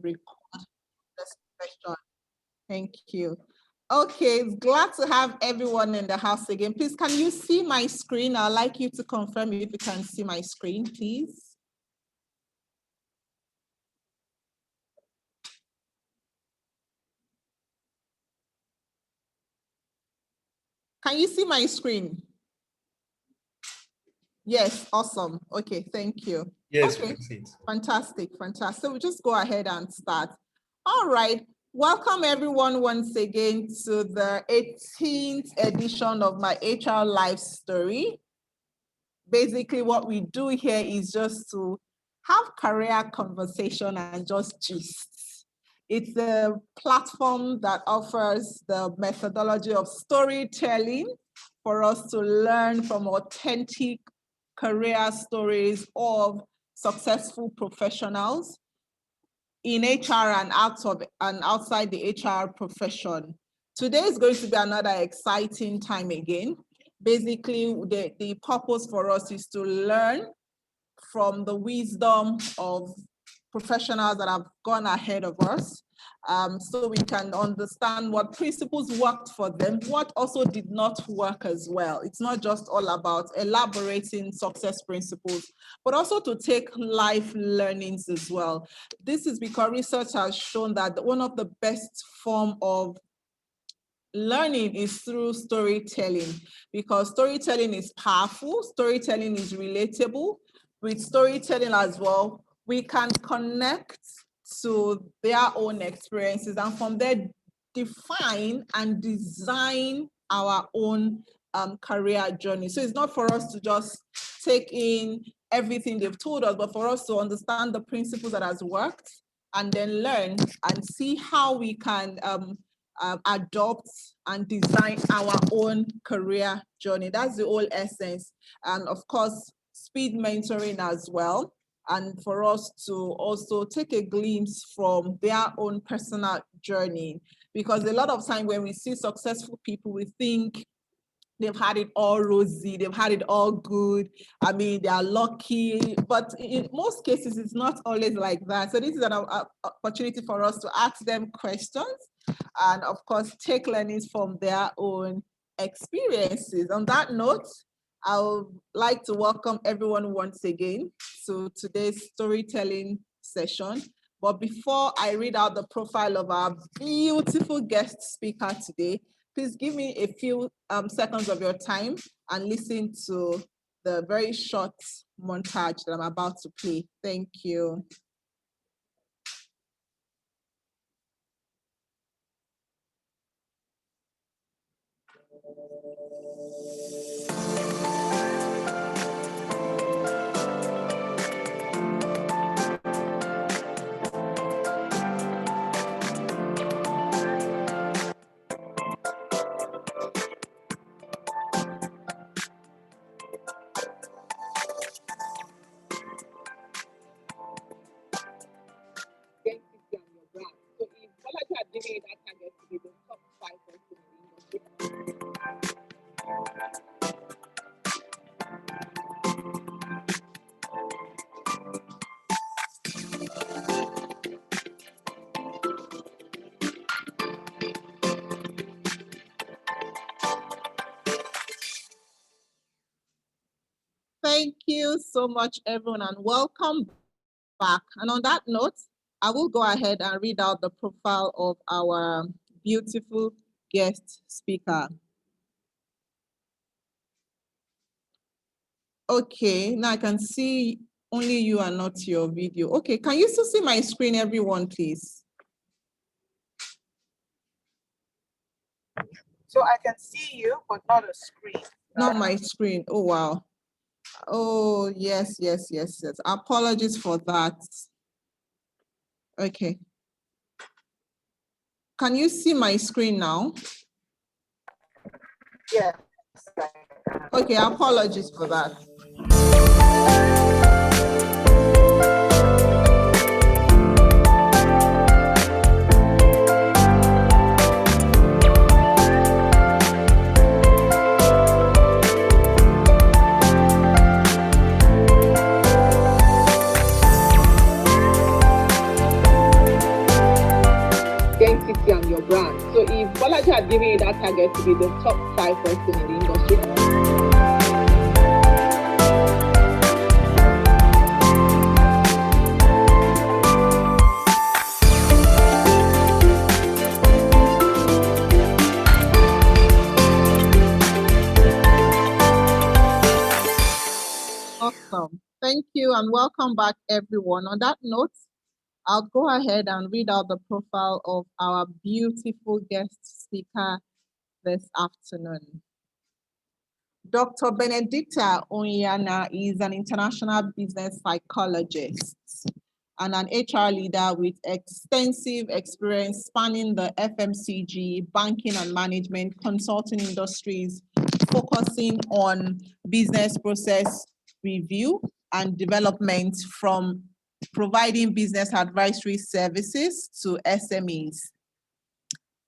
record this question. Thank you. Okay, glad to have everyone in the house again. Please, can you see my screen? I'd like you to confirm if you can see my screen, please. Can you see my screen? Yes, awesome. Okay, thank you. Yes, okay. We can see it. Fantastic, fantastic. So we'll just go ahead and start. All right. Welcome everyone once again to the 18th edition of my HR Live Story. Basically, what we do here is just to have career conversation and just gist. It's a platform that offers the methodology of storytelling for us to learn from authentic career stories of successful professionals in HR and outside the HR profession. Today is going to be another exciting time again. Basically, the purpose for us is to learn from the wisdom of professionals that have gone ahead of us, so we can understand what principles worked for them, what also did not work as well. It's not just all about elaborating success principles, but also to take life learnings as well. This is because research has shown that one of the best form of learning is through storytelling, because storytelling is powerful, storytelling is relatable. With storytelling as well, we can connect to their own experiences and from there define and design our own career journey. So it's not for us to just take in everything they've told us, but for us to understand the principles that has worked and then learn and see how we can adopt and design our own career journey. That's the whole essence. And of course, speed mentoring as well. And for us to also take a glimpse from their own personal journey. Because a lot of time when we see successful people, we think they've had it all rosy, they've had it all good. I mean, they are lucky, but in most cases, it's not always like that. So this is an opportunity for us to ask them questions and of course, take learnings from their own experiences. On that note, I would like to welcome everyone once again to today's storytelling session. But before I read out the profile of our beautiful guest speaker today, please give me a few seconds of your time and listen to the very short montage that I'm about to play. Thank you. Thank you so much, everyone, and welcome back. And on that note, I will go ahead and read out the profile of our beautiful guest speaker. Okay, now I can see only you and not your video. Okay, can you still see my screen, everyone, please? So I can see you, but not a screen. Not my screen. Oh, wow. Oh, yes. Apologies for that. Okay. Can you see my screen now? Yes. Okay, apologies for that. identity and your brand. So if Bolaji had given you that target to be the top 5 person in the industry, awesome. Thank you and welcome back, everyone. On that note, I'll go ahead and read out the profile of our beautiful guest speaker this afternoon. Dr. Benedicta Oyiana is an international business psychologist and an HR leader with extensive experience spanning the FMCG, banking and management, consulting industries, focusing on business process review and development from providing business advisory services to SMEs.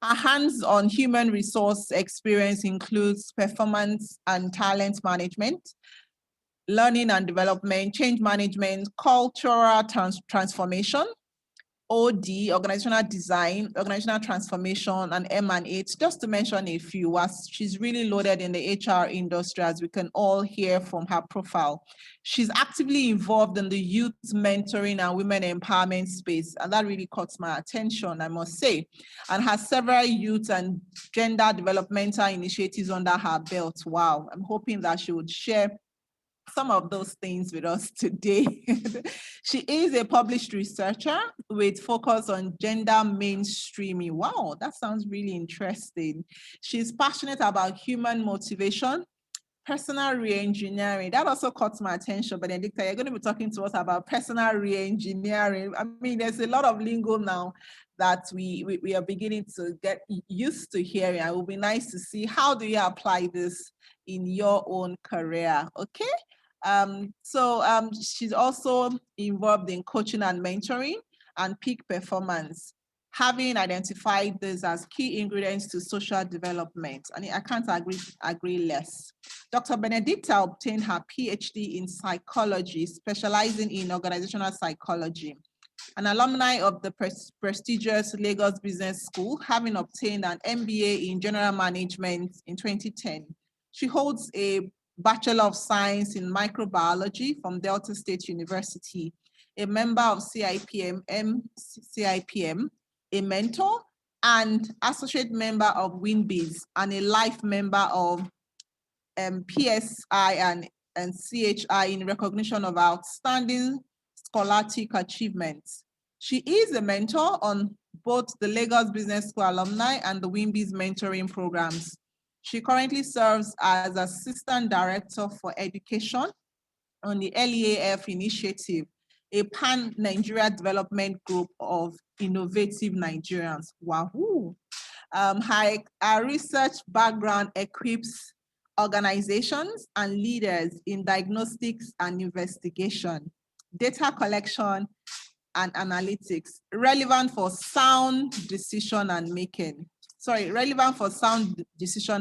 Our hands-on human resource experience includes performance and talent management, learning and development, change management, cultural transformation, OD, organizational design, organizational transformation, and M&H, just to mention a few. As she's really loaded in the HR industry, as we can all hear from her profile. She's actively involved in the youth mentoring and women empowerment space, and that really caught my attention, I must say, and has several youth and gender developmental initiatives under her belt. Wow, I'm hoping that she would share some of those things with us today. She is a published researcher with focus on gender mainstreaming. Wow, that sounds really interesting. She's passionate about human motivation, personal re-engineering. That also caught my attention, Benedicta. You're going to be talking to us about personal re-engineering. I mean, there's a lot of lingo now that we are beginning to get used to hearing. It will be nice to see how do you apply this in your own career, okay? She's also involved in coaching and mentoring and peak performance, having identified this as key ingredients to social development. And I can't agree less. Dr. Benedicta obtained her PhD in psychology, specializing in organizational psychology. An alumni of the prestigious Lagos Business School, having obtained an MBA in general management in 2010. She holds a Bachelor of Science in Microbiology from Delta State University, a member of CIPM, a mentor and associate member of WinBiz, and a life member of PSI and CHI in recognition of outstanding scholastic achievements. She is a mentor on both the Lagos Business School alumni and the WinBiz mentoring programs. She currently serves as Assistant Director for Education on the LEAF initiative, a pan-Nigeria development group of innovative Nigerians. Wahoo! Her research background equips organizations and leaders in diagnostics and investigation, data collection and analytics, relevant for sound decision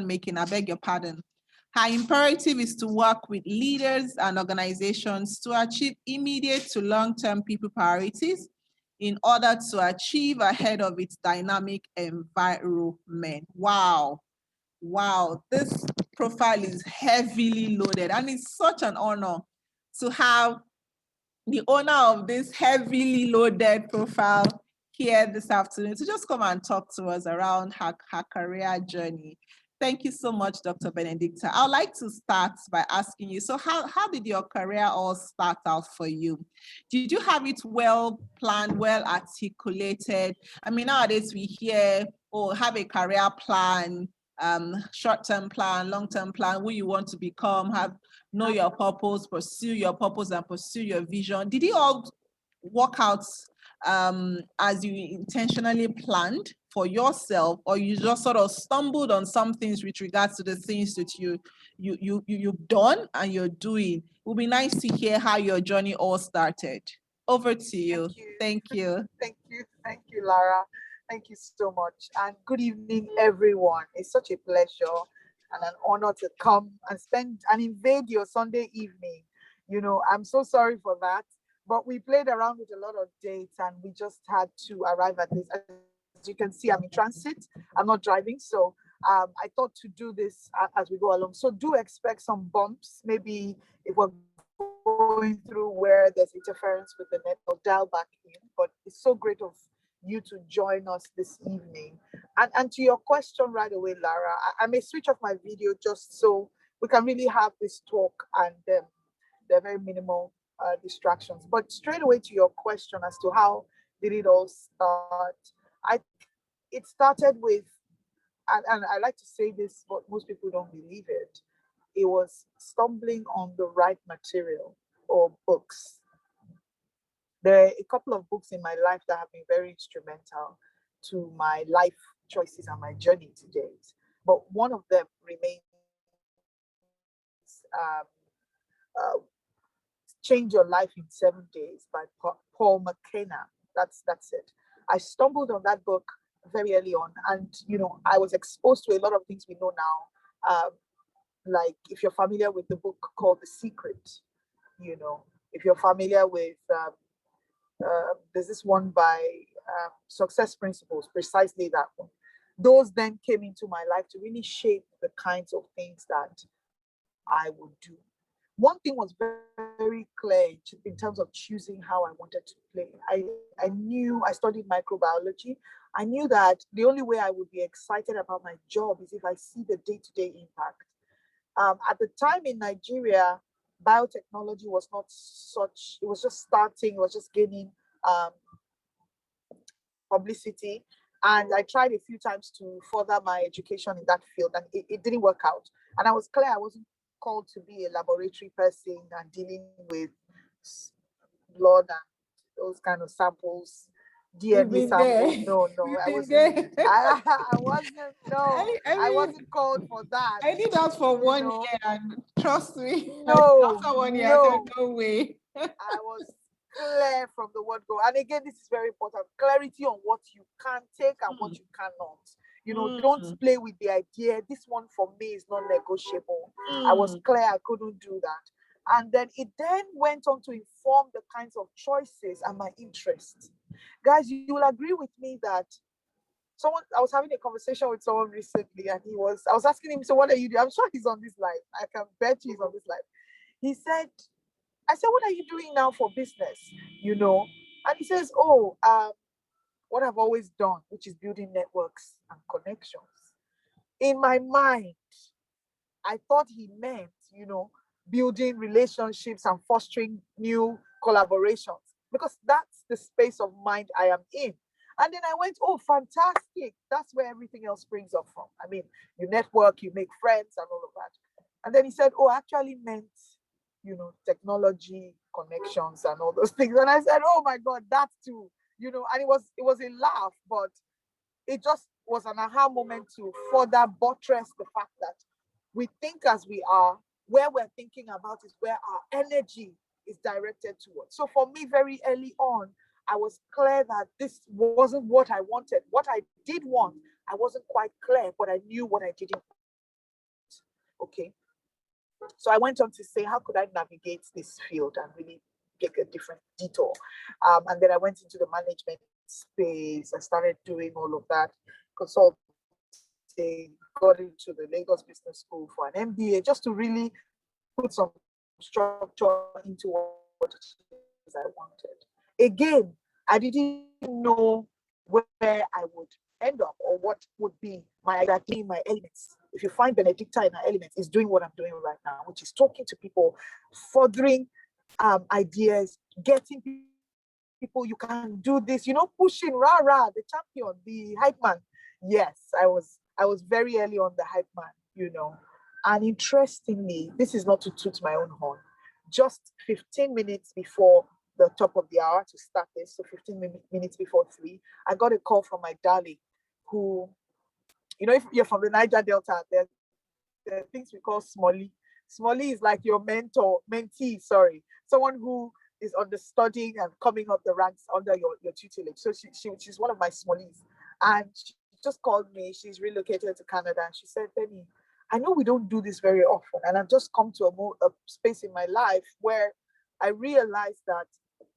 making, I beg your pardon. Her imperative is to work with leaders and organizations to achieve immediate to long-term people priorities in order to achieve ahead of its dynamic environment. Wow. Wow, this profile is heavily loaded, and it's such an honor to have the owner of this heavily loaded profile here this afternoon to just come and talk to us around her career journey. Thank you so much, Dr. Benedicta. I'd like to start by asking you, so how did your career all start out for you? Did you have it well planned, well articulated? I mean, nowadays we hear, oh, have a career plan, short-term plan, long-term plan, who you want to become, know your purpose, pursue your purpose and pursue your vision. Did it all work out as you intentionally planned for yourself, or you just sort of stumbled on some things with regards to the things that you've done and you're doing? It would be nice to hear how your journey all started. Over to you. Thank you. Thank you, Lara. Thank you so much. And good evening, everyone. It's such a pleasure and an honor to come and spend and invade your Sunday evening. You know, I'm so sorry for that, but we played around with a lot of dates and we just had to arrive at this. As you you can see, I'm in transit. I'm not driving. So I thought to do this as we go along. So do expect some bumps. Maybe if we're going through where there's interference with the net, I'll dial back in. But it's so great of you to join us this evening. And to your question right away, Lara, I may switch off my video just so we can really have this talk, and they're very minimal distractions. But straight away to your question as to how did it all start, I think it started with, and I like to say this, but most people don't believe it. It was stumbling on the right material or books. There are a couple of books in my life that have been very instrumental to my life choices and my journey to date. But one of them remains Change Your Life in 7 Days by Paul McKenna. That's it. I stumbled on that book very early on, and I was exposed to a lot of things we know now. Like if you're familiar with the book called The Secret, if you're familiar with there's this one by Success Principles, precisely that one. Those then came into my life to really shape the kinds of things that I would do. One thing was very clear in terms of choosing how I wanted to play. I knew, I studied microbiology. I knew that the only way I would be excited about my job is if I see the day-to-day impact. At the time in Nigeria, biotechnology was not such, it was just starting, it was just gaining publicity. And I tried a few times to further my education in that field, and it didn't work out. And I was clear I wasn't called to be a laboratory person and dealing with blood and those kind of samples, DNA samples. No, I wasn't. I wasn't. No, I wasn't called for that. I did that for 1 year, and trust me, no, after 1 year, I said, no way. I was clear from the word go. And again, this is very important: clarity on what you can take and what you cannot. Don't play with the idea. This one for me is not negotiable. I was clear I couldn't do that. And then it then went on to inform the kinds of choices and my interests. Guys, you will agree with me that I was having a conversation with someone recently, and I was asking him, so what are you doing? I'm sure he's on this live. I can bet you he's on this live. I said, what are you doing now for business? And he says, what I've always done, which is building networks and connections. In my mind, I thought he meant, building relationships and fostering new collaborations, because that's the space of mind I am in. And then I went, oh, fantastic. That's where everything else springs up from. I mean, you network, you make friends and all of that. And then he said, oh, I actually meant, technology, connections and all those things. And I said, oh my God, that too. And it was a laugh, but it just was an aha moment to further buttress the fact that we think as we are, where we're thinking about is where our energy is directed towards. So for me, very early on, I was clear that this wasn't what I wanted. What I did want, I wasn't quite clear, but I knew what I didn't want. Okay. So I went on to say, how could I navigate this field and really take a different detour? And then I went into the management space. I started doing all of that, consulting, got into the Lagos Business School for an MBA, just to really put some structure into what I wanted. Again, I didn't know where I would end up or what would be my elements. If you find Benedicta in her elements, is doing what I'm doing right now, which is talking to people, furthering ideas, getting people, you can do this, pushing rah, the champion, the hype man. Yes, I was very early on the hype man, And interestingly, this is not to toot my own horn, just 15 minutes before the top of the hour to start this, so 15 minutes before 3, I got a call from my darling, who, if you're from the Niger Delta, there are things we call Smolly. Smolly is like your mentee, someone who is understudying and coming up the ranks under your tutelage. So she's one of my Smollies. And she just called me. She's relocated to Canada. And she said, Benny, I know we don't do this very often. And I've just come to a space in my life where I realized that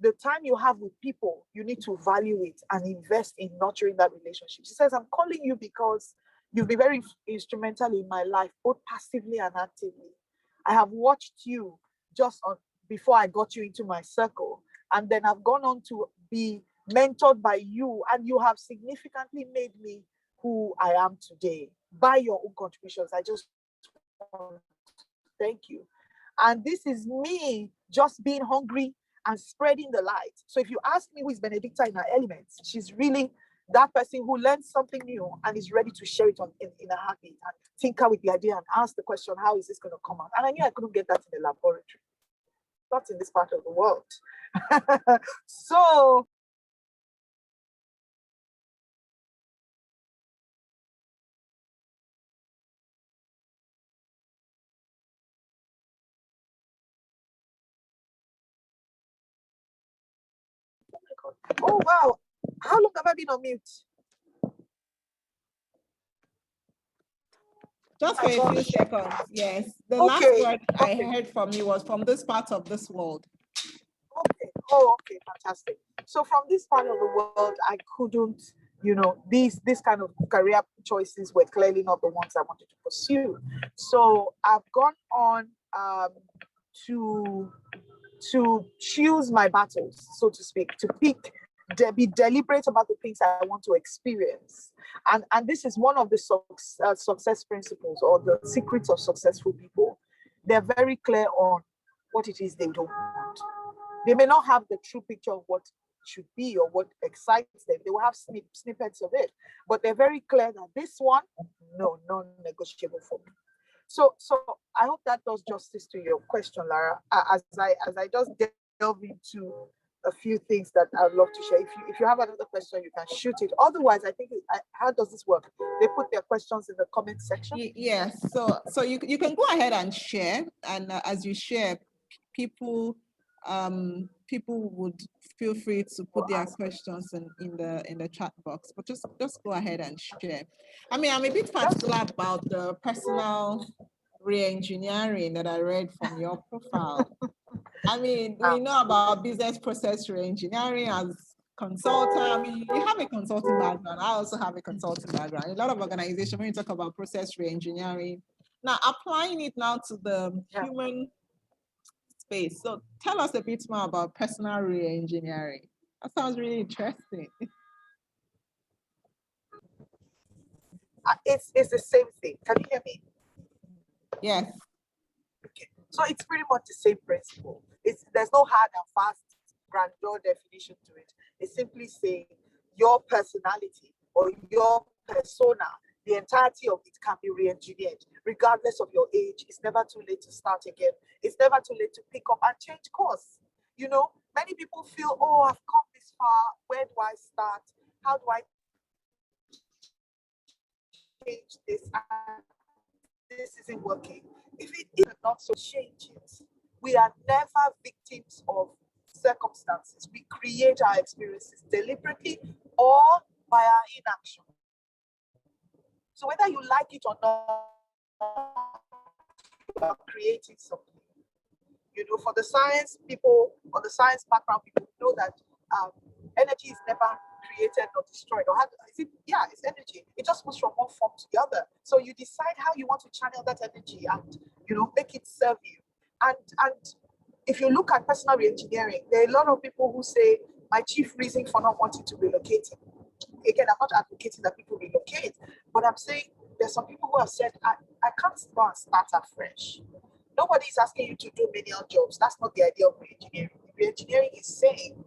the time you have with people, you need to value it and invest in nurturing that relationship. She says, I'm calling you because you've been very instrumental in my life, both passively and actively. I have watched you just before I got you into my circle. And then I've gone on to be mentored by you, and you have significantly made me who I am today by your own contributions. I just want to thank you. And this is me just being hungry and spreading the light. So if you ask me who is Benedicta in her elements, she's really that person who learns something new and is ready to share it in a heartbeat and tinker with the idea and ask the question, how is this going to come out? And I knew I couldn't get that in the laboratory, not in this part of the world. So oh wow, how long have I been on mute? Just for a few seconds, yes. The last word I heard from you was from this part of this world. Okay. Oh, okay, fantastic. So from this part of the world, I couldn't, this kind of career choices were clearly not the ones I wanted to pursue. So I've gone on to choose my battles, so to speak, to pick, be deliberate about the things I want to experience. And this is one of the success principles or the secrets of successful people. They're very clear on what it is they don't want. They may not have the true picture of what should be or what excites them. They will have snippets of it, but they're very clear that this one, no, non-negotiable for me. So I hope that does justice to your question, Lara. As I just delve into a few things that I'd love to share. If you have another question, you can shoot it. Otherwise, I think how does this work? They put their questions in the comment section. Yes. So you can go ahead and share, and as you share, people would feel free to put their questions in the chat box. But just go ahead and share. I mean, I'm a bit particular about the personal re-engineering that I read from your profile. I mean, we know about business process re-engineering as consultant. I mean, you have a consulting background. I also have a consulting background. A lot of organizations, when you talk about process re-engineering, now applying it now to the human space. So tell us a bit more about personal re-engineering. That sounds really interesting. It's the same thing. Can you hear me? Yes. Okay. So it's pretty much the same principle. There's no hard and fast grandeur definition to it. It's simply saying your personality or your persona, the entirety of it can be re-engineered, regardless of your age. It's never too late to start again. It's never too late to pick up and change course. Many people feel, oh, I've come this far. Where do I start? How do I change this? This isn't working. If it is not, so change it. We are never victims of circumstances. We create our experiences deliberately or by our inaction. So whether you like it or not, you are creating something. For the science people or the science background people know that energy is never created or destroyed. It's energy. It just moves from one form to the other. So you decide how you want to channel that energy and make it serve you. And if you look at personal re-engineering, there are a lot of people who say my chief reason for not wanting to relocate. Again, I'm not advocating that people relocate, but I'm saying there's some people who have said I can't go and start afresh. Nobody is asking you to do menial jobs. That's not the idea of re-engineering. Re-engineering is saying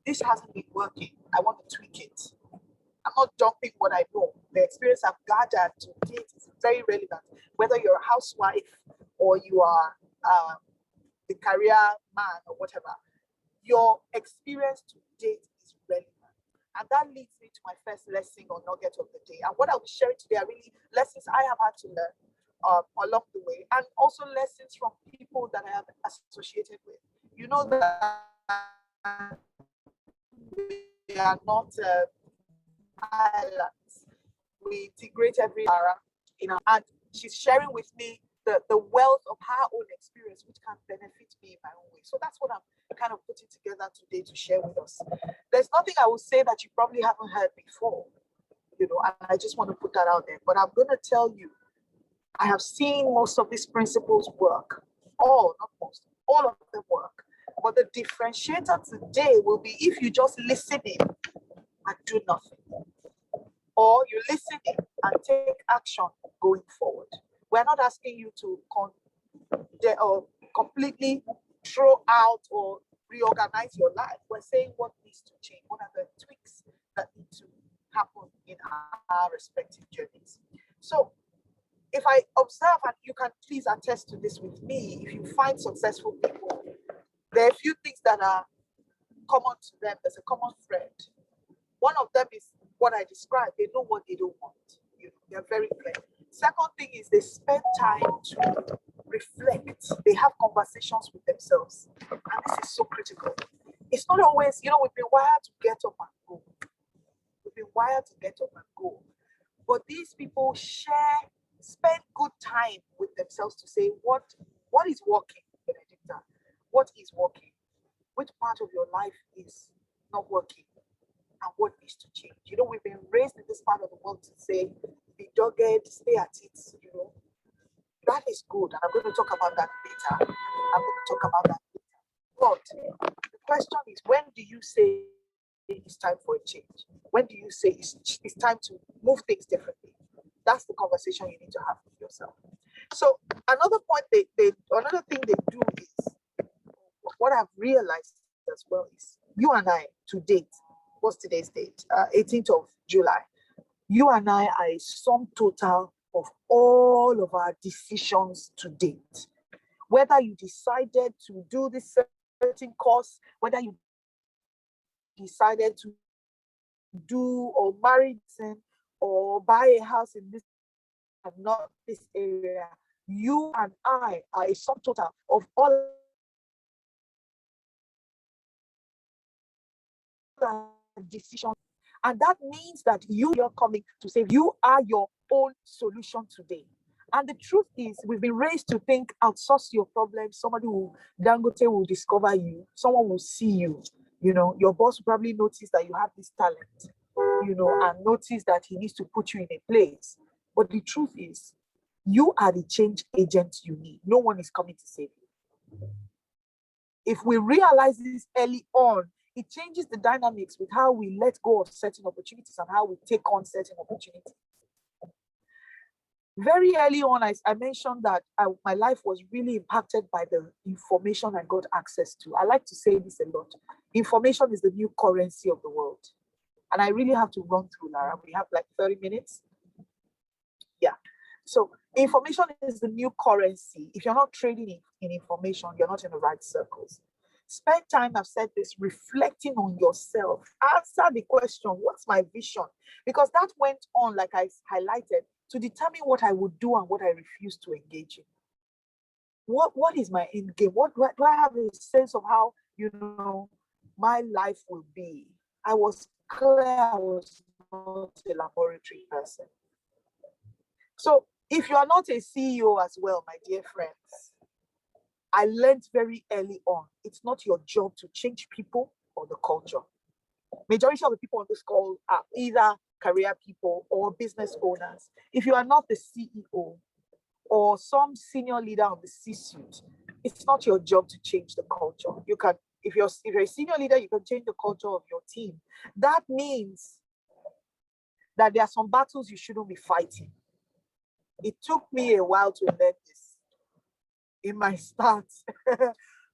this hasn't been working. I want to tweak it. I'm not dumping what I know. The experience I've gathered to date is very relevant. Whether you're a housewife or you are the career man or whatever, your experience to date is relevant. And that leads me to my first lesson or nugget of the day. And what I'll be sharing today are really lessons I have had to learn along the way, and also lessons from people that I have associated with. You know that we are not islands. We integrate every era, and she's sharing with me the wealth of her own experience, which can benefit me in my own way. So that's what I'm kind of putting together today to share with us. There's nothing I will say that you probably haven't heard before, and I just want to put that out there. But I'm going to tell you, I have seen most of these principles work. Not most, all of them work. But the differentiator today will be if you just listen in and do nothing, or you listen in and take action going forward. We're not asking you to completely throw out or reorganize your life. We're saying what needs to change. What are the tweaks that need to happen in our respective journeys? So if I observe, and you can please attest to this with me, if you find successful people, there are a few things that are common to them. There's a common thread. One of them is what I described. They know what they don't want. They're very clear. Second thing is they spend time to reflect. They have conversations with themselves. And this is so critical. It's not always, we've been wired to get up and go. We've been wired to get up and go. But these people spend good time with themselves to say, what is working, Benedicta? What is working? Which part of your life is not working? And what needs to change? We've been raised in this part of the world to say, be dogged, stay at it, That is good. And I'm going to talk about that later. But the question is, when do you say it's time for a change? When do you say it's time to move things differently? That's the conversation you need to have with yourself. So another point another thing they do is, what I've realized as well is, you and I to date, what's today's date? 18th of July. You and I are a sum total of all of our decisions to date. Whether you decided to do this certain course, whether you decided to do or marry or buy a house in this and not this area, you and I are a sum total of all decisions. And that means that you're coming to say you are your own solution today. And the truth is, we've been raised to think, outsource your problems. Somebody Dangote will discover you. Someone will see you. Your boss will probably notice that you have this talent, and notice that he needs to put you in a place. But the truth is, you are the change agent you need. No one is coming to save you. If we realize this early on, it changes the dynamics with how we let go of certain opportunities and how we take on certain opportunities. Very early on, I mentioned that my life was really impacted by the information I got access to. I like to say this a lot. Information is the new currency of the world. And I really have to run through, Lara. We have like 30 minutes. Yeah. So information is the new currency. If you're not trading in information, you're not in the right circles. Spend time, I've said this, reflecting on yourself. Answer the question, what's my vision? Because that went on, like I highlighted, to determine what I would do and what I refuse to engage in. What is my end game? Do I have a sense of how, my life will be? I was clear I was not a laboratory person. So if you are not a CEO as well, my dear friends, I learned very early on, it's not your job to change people or the culture. Majority of the people on this call are either career people or business owners. If you are not the CEO or some senior leader on the C-suite, it's not your job to change the culture. You can, if you're a senior leader, you can change the culture of your team. That means that there are some battles you shouldn't be fighting. It took me a while to learn this in my start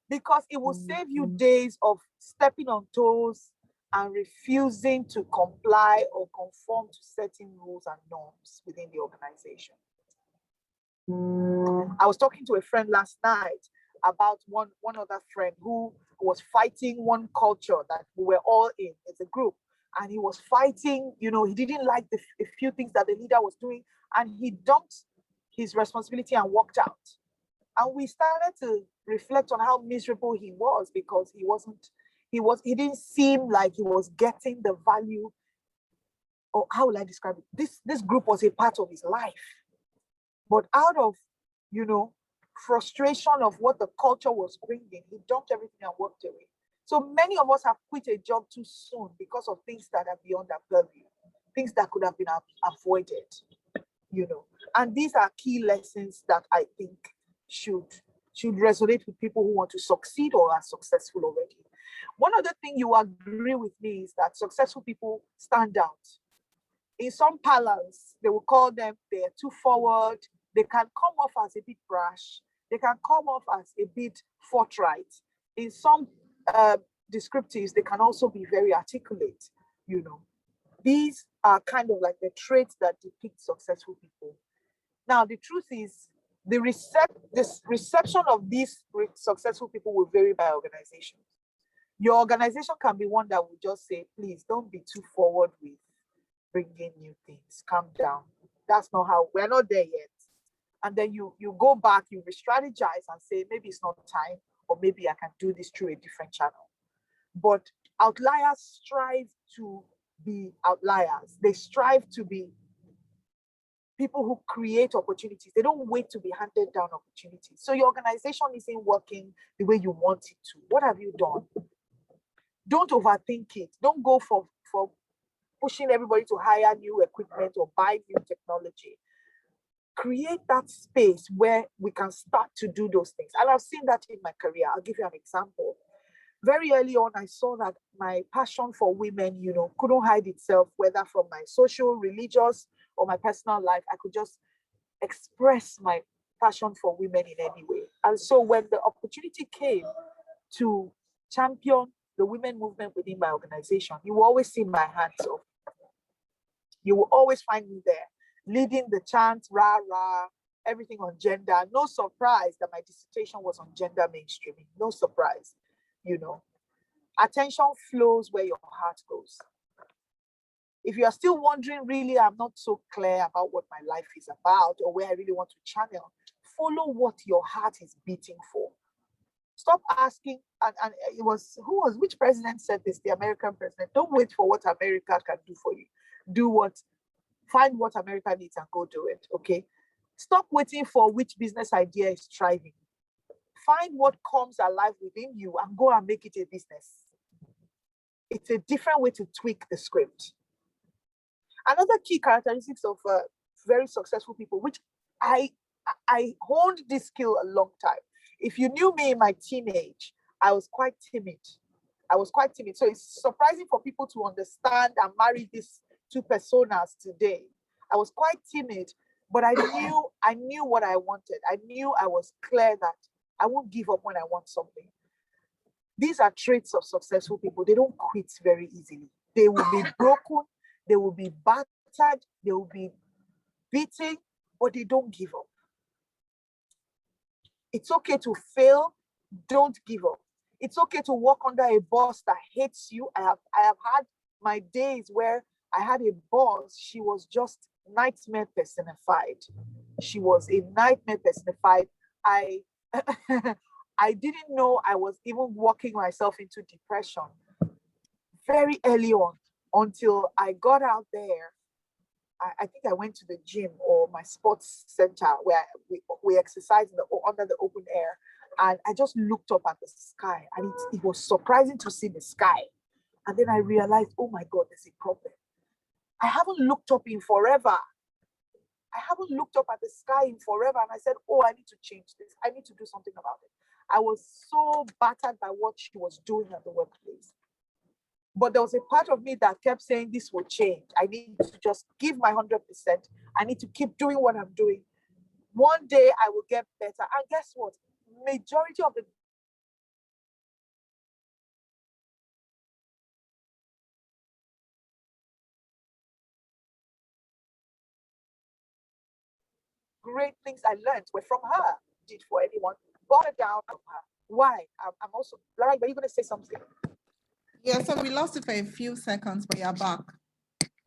because it will save you days of stepping on toes and refusing to comply or conform to certain rules and norms within the organization. I was talking to a friend last night about one other friend who was fighting one culture that we were all in as a group. And he was fighting, he didn't like a few things that the leader was doing, and he dumped his responsibility and walked out. And we started to reflect on how miserable he was because he didn't seem like he was getting the value, or how will I describe it? This group was a part of his life. But out of you know, frustration of what the culture was bringing. He dumped everything and walked away. So many of us have quit a job too soon because of things that are beyond our purview, things that could have been avoided, you know. And these are key lessons that I think should resonate with people who want to succeed or are successful already. One other thing you agree with me is that successful people stand out. In some parlance, they will call them, they're too forward. They can come off as a bit brash. They can come off as a bit forthright. In some descriptives, they can also be very articulate, you know. These are kind of like the traits that depict successful people. Now, the truth is, this reception of these successful people will vary by organization. Your organization can be one that will just say, please don't be too forward with bringing new things. Calm down. That's not how, we're not there yet. And then you go back, you re-strategize and say, maybe it's not time, or maybe I can do this through a different channel. But outliers strive to be outliers. They strive to be people who create opportunities. They don't wait to be handed down opportunities. So your organization isn't working the way you want it to. What have you done? Don't overthink it. Don't go for pushing everybody to hire new equipment or buy new technology. Create that space where we can start to do those things. And I've seen that in my career. I'll give you an example. Very early on, I saw that my passion for women, you know, couldn't hide itself, whether from my social, religious, or my personal life. I could just express my passion for women in any way. And so when the opportunity came to champion the women movement within my organization, you will always see my hands up. You will always find me there, leading the chant, rah, rah, everything on gender. No surprise that my dissertation was on gender mainstreaming. No surprise, you know. Attention flows where your heart goes. If you are still wondering, really, I'm not so clear about what my life is about or where I really want to channel, follow what your heart is beating for. Stop asking, and it was, which president said this? The American president. Don't wait for what America can do for you. Find what America needs and go do it, okay? Stop waiting for which business idea is thriving. Find what comes alive within you and go and make it a business. It's a different way to tweak the script. Another key characteristics of very successful people, which I honed this skill a long time. If you knew me in my teenage, I was quite timid. So it's surprising for people to understand and marry these two personas today. I was quite timid, but I knew what I wanted. I knew I was clear that I won't give up when I want something. These are traits of successful people. They don't quit very easily. They will be broken, they will be battered, they will be beaten, but they don't give up. It's okay to fail. Don't give up. It's okay to work under a boss that hates you. I have had my days where I had a boss. She was just nightmare personified. She was a nightmare personified. I I didn't know I was even walking myself into depression very early on until I got out there. I think I went to the gym or my sports center where we exercise under the open air. And I just looked up at the sky, and it was surprising to see the sky. And then I realized, oh my God, there's a problem. I haven't looked up in forever. I haven't looked up at the sky in forever. And I said, oh, I need to change this. I need to do something about it. I was so battered by what she was doing at the workplace. But there was a part of me that kept saying, this will change. I need to just give my 100%. I need to keep doing what I'm doing. One day I will get better. And guess what? Majority of the great things I learned were from her. Did for anyone, brought it down from her. Why? I'm also, Lara, are you going to say something? Yeah, so we lost it for a few seconds, but you're back.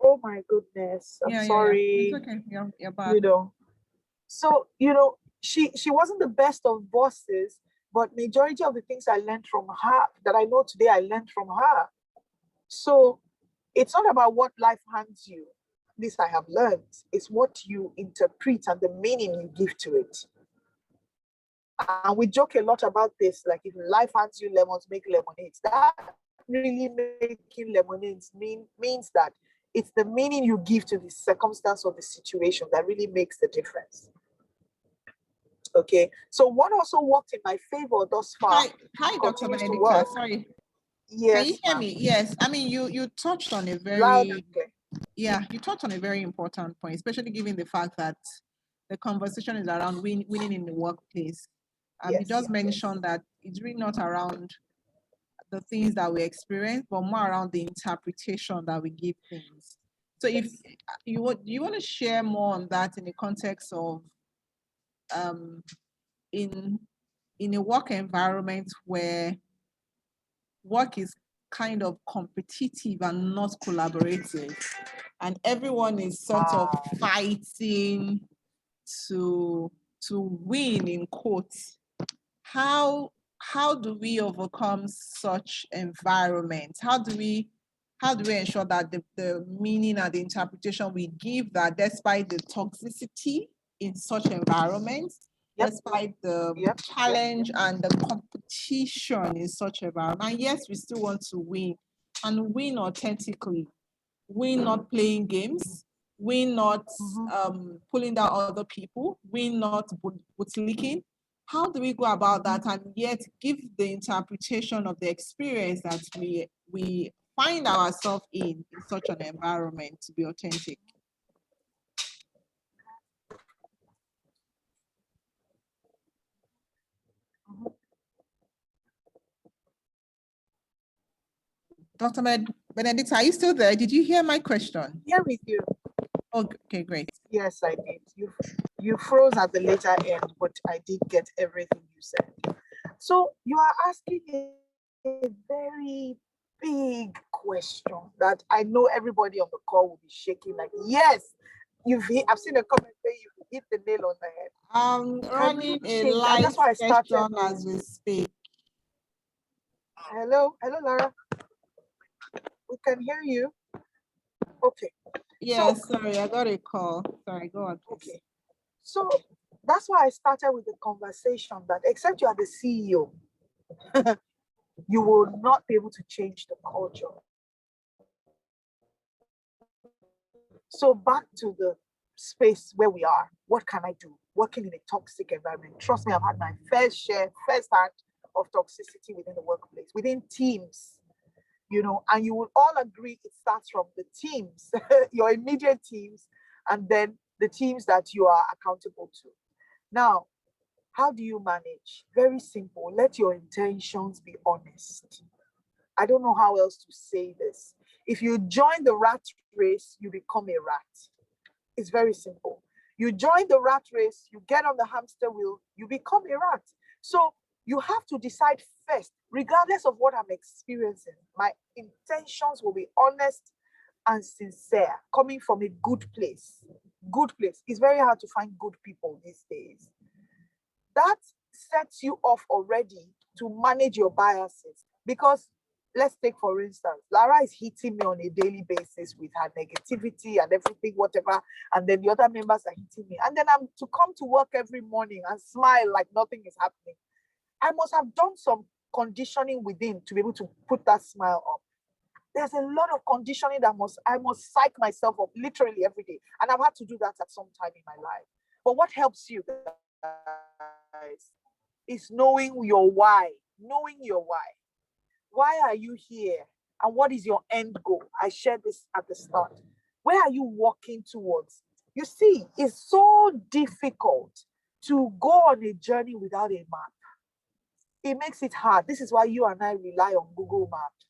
Oh my goodness. I'm sorry. Yeah. It's okay. You're back. You know, so, you know, she wasn't the best of bosses, but majority of the things I learned from her that I know today, I learned from her. So it's not about what life hands you. This I have learned. It's what you interpret and the meaning you give to it. And we joke a lot about this, like if life hands you lemons, make lemonades. That really making lemonades means that it's the meaning you give to the circumstance or the situation that really makes the difference. Okay, so what also worked in my favor thus far Hi, Dr. continues to Benedicta. work. Sorry. Yes, can you hear me? Yes. I mean, you touched on a loud very and clear. you touched on a very important point, especially given the fact that the conversation is around winning in the workplace. You Yes, just mentioned that it's really not around the things that we experience, but more around the interpretation that we give things. So if you want to share more on that in the context of in a work environment where work is kind of competitive and not collaborative, and everyone is sort of fighting to win in quotes. How do we overcome such environment? How do we ensure that the meaning and the interpretation we give, that despite the toxicity in such environments, despite the challenge and the competition in such environment, and yes, we still want to win and win authentically, win not playing games, win not pulling down other people, win not bootlicking. How do we go about that and yet give the interpretation of the experience that we find ourselves in such an environment to be authentic? Dr. Benedicta, are you still there? Did you hear my question? Yeah, with you. Okay, great. Yes, I did. You froze at the later end, but I did get everything you said. So you are asking a very big question that I know everybody on the call will be shaking like, yes, I've seen a comment saying you hit the nail on the head. Running a live session as we speak. Hello, Lara. We can hear you. Okay. Yes, so, sorry, I got a call. Sorry, go on, please. Okay. So that's why I started with the conversation that except you are the CEO, you will not be able to change the culture. So back to the space where we are. What can I do? Working in a toxic environment. Trust me, I've had my first hand of toxicity within the workplace, within teams, and you will all agree it starts from the teams, your immediate teams, and then the teams that you are accountable to. Now, how do you manage? Very simple. Let your intentions be honest. I don't know how else to say this. If you join the rat race, you become a rat. It's very simple. You join the rat race, you get on the hamster wheel, you become a rat. So you have to decide first, regardless of what I'm experiencing, my intentions will be honest and sincere, coming from a good place. Good place. It's very hard to find good people these days. That sets you off already to manage your biases. Because let's take, for instance, Lara is hitting me on a daily basis with her negativity and everything, whatever. And then the other members are hitting me. And then I'm to come to work every morning and smile like nothing is happening. I must have done some conditioning within to be able to put that smile up. There's a lot of conditioning that I must psych myself up literally every day. And I've had to do that at some time in my life. But what helps you guys is knowing your why. Knowing your why. Why are you here? And what is your end goal? I shared this at the start. Where are you walking towards? You see, it's so difficult to go on a journey without a map. It makes it hard. This is why you and I rely on Google Maps.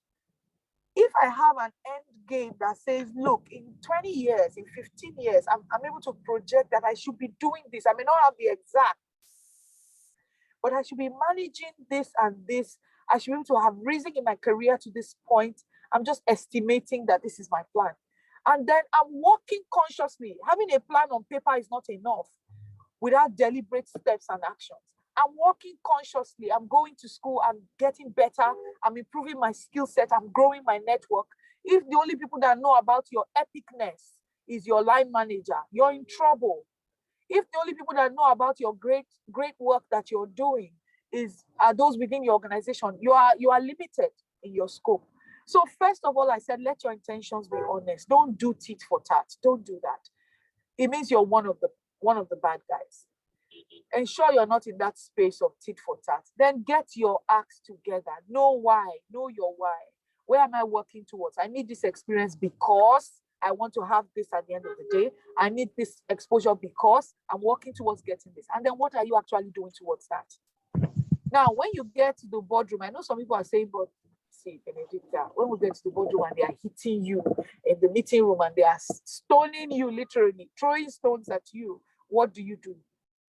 If I have an end game that says, look, in 20 years, in 15 years, I'm able to project that I should be doing this. I may not have the exact, but I should be managing this and this. I should be able to have risen in my career to this point. I'm just estimating that this is my plan. And then I'm working consciously. Having a plan on paper is not enough without deliberate steps and actions. I'm working consciously. I'm going to school. I'm getting better. I'm improving my skill set. I'm growing my network. If the only people that know about your epicness is your line manager, you're in trouble. If the only people that know about your great work that you're doing are those within your organization, you are limited in your scope. So first of all, I said, let your intentions be honest. Don't do tit for tat. Don't do that. It means you're one of the bad guys. Ensure you're not in that space of tit for tat. Then get your acts together. Know why. Know your why. Where am I working towards? I need this experience because I want to have this at the end of the day. I need this exposure because I'm working towards getting this. And then what are you actually doing towards that? Now, when you get to the boardroom, I know some people are saying, but see, Benedicta, when we get to the boardroom and they are hitting you in the meeting room and they are stoning you, literally throwing stones at you, what do?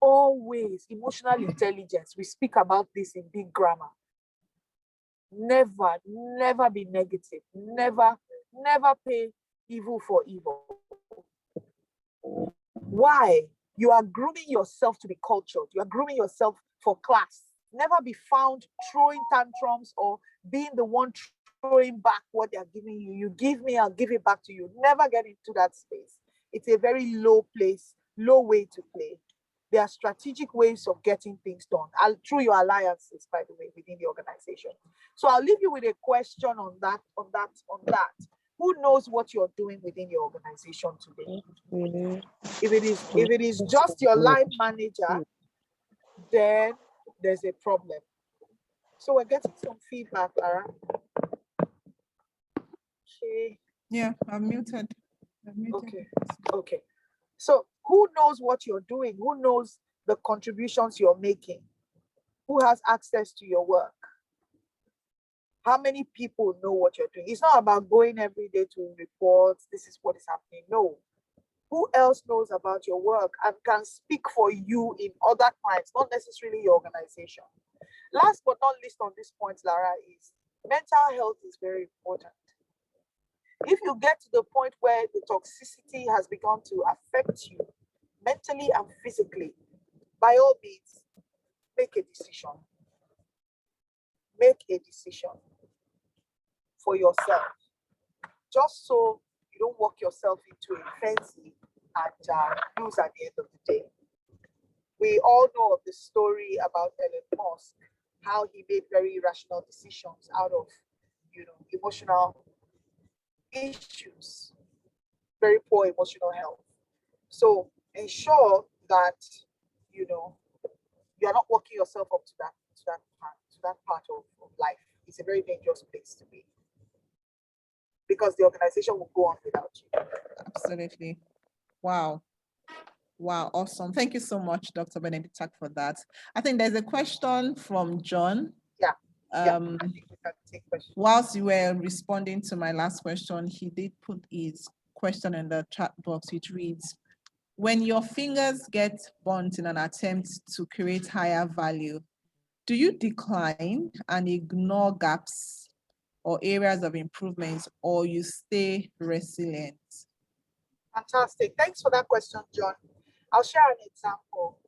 Always emotional intelligence. We speak about this in big grammar. Never be negative. Never pay evil for evil. Why? You are grooming yourself to be cultured. You are grooming yourself for class. Never be found throwing tantrums or being the one throwing back what they're giving you. You give me, I'll give it back to you. Never get into that space. It's a very low place, low way to play. There are strategic ways of getting things done through your alliances, by the way, within the organization. So I'll leave you with a question on that. Who knows what you're doing within your organization today? If it is just your line manager, then there's a problem. So we're getting some feedback, Lara. Okay. Yeah, I'm muted. Okay. So who knows what you're doing? Who knows the contributions you're making? Who has access to your work? How many people know what you're doing? It's not about going every day to reports. This is what is happening. No. Who else knows about your work and can speak for you in other clients, not necessarily your organization? Last but not least on this point, Lara, is mental health is very important. If you get to the point where the toxicity has begun to affect you mentally and physically, by all means, make a decision. Make a decision for yourself, just so you don't walk yourself into a frenzy and lose at the end of the day. We all know of the story about Elon Musk, how he made very irrational decisions out of, emotional issues, very poor emotional health. So ensure that you are not working yourself up to that part of life. It's a very dangerous place to be, because the organization will go on without you. Absolutely. Wow, awesome. Thank you so much, Dr. Benedicta, for that. I think there's a question from John. Yeah. I Um, think we can take questions. Whilst you were responding to my last question, he did put his question in the chat box, which reads, when your fingers get burnt in an attempt to create higher value, do you decline and ignore gaps or areas of improvement, or you stay resilient? Fantastic. Thanks for that question, John. I'll share an example.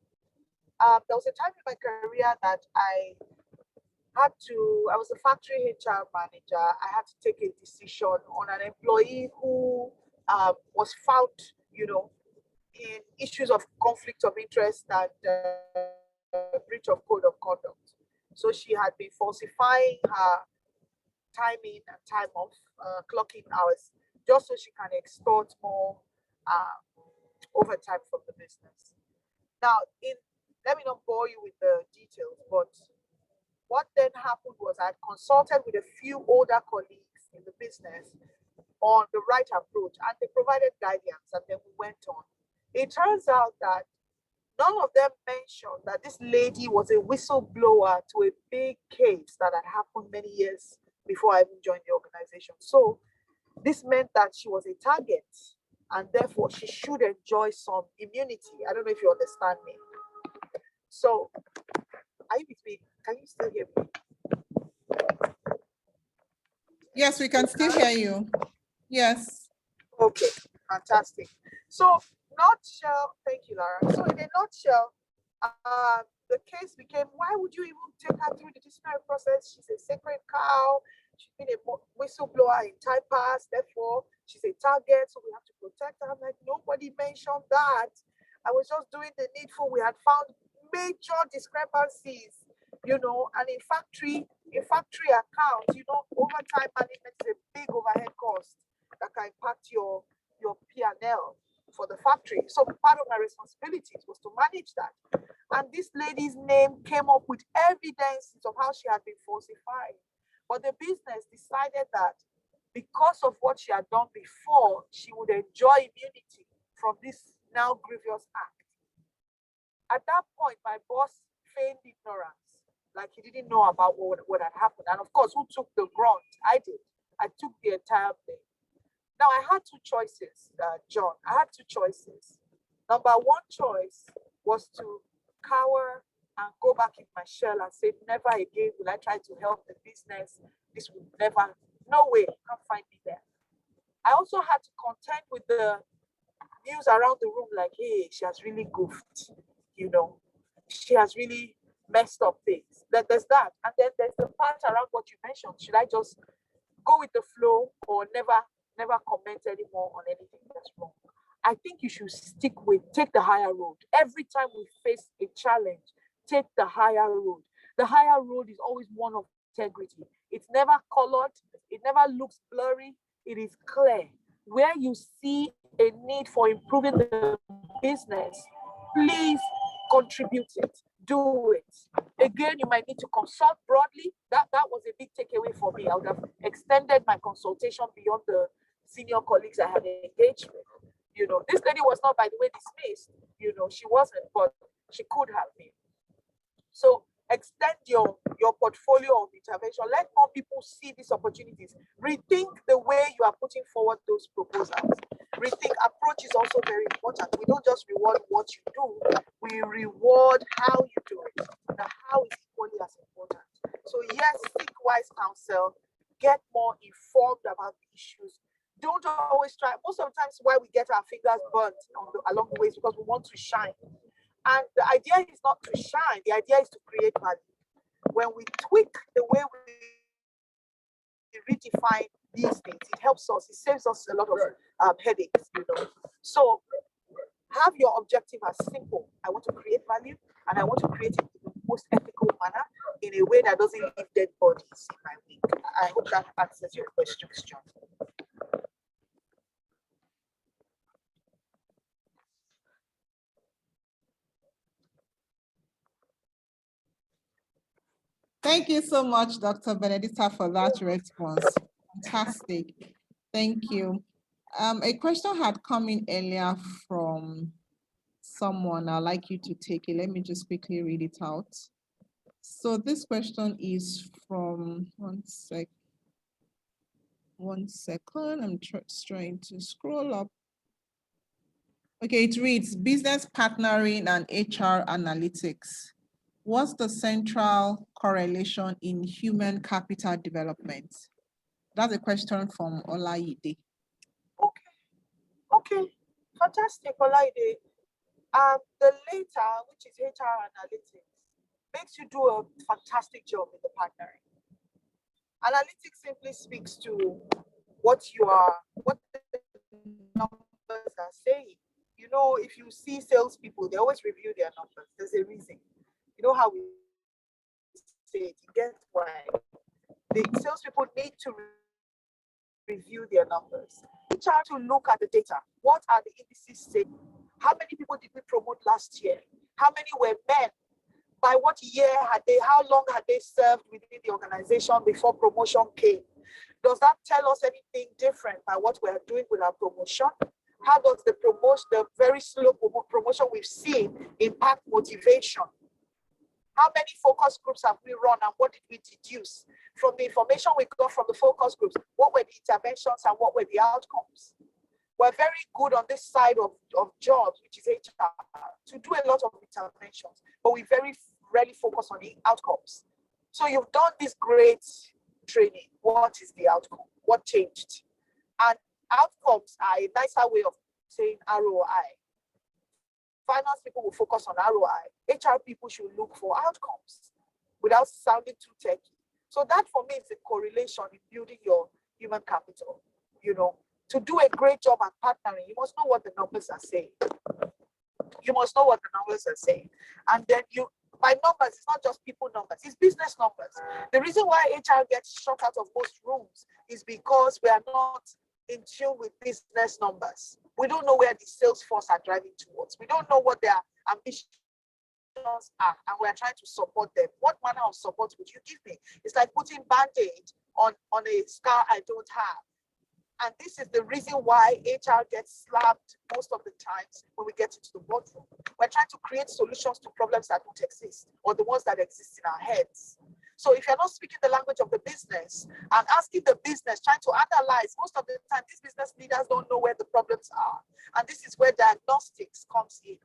There was a time in my career that I was a factory HR manager. I had to take a decision on an employee who was found, in issues of conflict of interest and breach of code of conduct. So she had been falsifying her time in and time off, clocking hours, just so she can extort more overtime from the business. Now, let me not bore you with the details, but what then happened was I consulted with a few older colleagues in the business on the right approach, and they provided guidance, and then we went on. It turns out that none of them mentioned that this lady was a whistleblower to a big case that had happened many years before I even joined the organization. So this meant that she was a target, and therefore she should enjoy some immunity. I don't know if you understand me. So, are you with me? Can you still hear me? Yes, we can still hear you. Yes. Okay, fantastic. So, nutshell, thank you, Lara. So, in a nutshell, the case became, why would you even take her through the disciplinary process? She's a sacred cow. She's been a whistleblower in time past. Therefore, she's a target. So we have to protect her. I'm like, nobody mentioned that. I was just doing the needful. We had found major discrepancies, and in factory accounts, overtime management is a big overhead cost that can impact your P&L for the factory. So part of my responsibilities was to manage that. And this lady's name came up with evidences of how she had been falsified. But the business decided that because of what she had done before, she would enjoy immunity from this now grievous act. At that point, my boss feigned ignorance, like he didn't know about what had happened. And of course, who took the grunt? I did. I took the entire blame. Now, I had two choices, John. I had two choices. Number one choice was to cower and go back in my shell and say, never again will I try to help the business. This will never, no way, you can't find me there. I also had to contend with the news around the room, like, hey, she has really goofed, she has really messed up things. There's that. And then there's the part around what you mentioned. Should I just go with the flow or never comment anymore on anything that's wrong? I think you should take the higher road. Every time we face a challenge, take the higher road. The higher road is always one of integrity. It's never colored. It never looks blurry. It is clear. Where you see a need for improving the business, please contribute it. Do it. Again, you might need to consult broadly. That was a big takeaway for me. I would have extended my consultation beyond the senior colleagues I had engaged with. This lady was not, by the way, dismissed. She wasn't, but she could have been. So extend your portfolio of intervention. Let more people see these opportunities. Rethink the way you are putting forward those proposals. Rethink. Approach is also very important. We don't just reward what you do, we reward how you do it. The how is equally as important. So yes, seek wise counsel, get more informed about the issues. Don't always try. Most of the times why we get our fingers burnt along the way is because we want to shine. And the idea is not to shine. The idea is to create value. When we tweak the way we redefine these things, it helps us. It saves us a lot of headaches, So have your objective as simple. I want to create value, and I want to create it in the most ethical manner, in a way that doesn't leave dead bodies in my wake. I hope that answers your question, John. Thank you so much, Dr. Benedicta, for that response. Fantastic. Thank you. A question had come in earlier from someone. I'd like you to take it. Let me just quickly read it out. So this question is from, one second. I'm trying to scroll up. Okay, it reads, business partnering and HR analytics. What's the central correlation in human capital development? That's a question from Olayide. Okay, fantastic, Olayide. The later, which is HR analytics, makes you do a fantastic job in the partnering. Analytics simply speaks to what the numbers are saying. If you see salespeople, they always review their numbers. There's a reason. You know how we say it, you get why. The salespeople need to review their numbers. We try to look at the data. What are the indices saying? How many people did we promote last year? How many were men? By what year how long had they served within the organization before promotion came? Does that tell us anything different by what we're doing with our promotion? How does the very slow promotion we've seen impact motivation? How many focus groups have we run and what did we deduce? From the information we got from the focus groups, what were the interventions and what were the outcomes? We're very good on this side of jobs, which is HR, to do a lot of interventions, but we very rarely focus on the outcomes. So you've done this great training. What is the outcome? What changed? And outcomes are a nicer way of saying ROI. Finance people will focus on ROI. HR people should look for outcomes without sounding too techy. So that for me is a correlation in building your human capital. To do a great job at partnering, you must know what the numbers are saying. You must know what the numbers are saying. And then by numbers, it's not just people numbers, it's business numbers. The reason why HR gets shut out of most rooms is because we are not in tune with business numbers. We don't know where the sales force are driving towards. We don't know what their ambitions are, and we're trying to support them. What manner of support would you give me? It's like putting Band-Aid on a scar I don't have. And this is the reason why HR gets slapped most of the times when we get into the boardroom. We're trying to create solutions to problems that don't exist, or the ones that exist in our heads. So if you're not speaking the language of the business and asking the business, trying to analyze, most of the time, these business leaders don't know where the problems are. And this is where diagnostics comes in.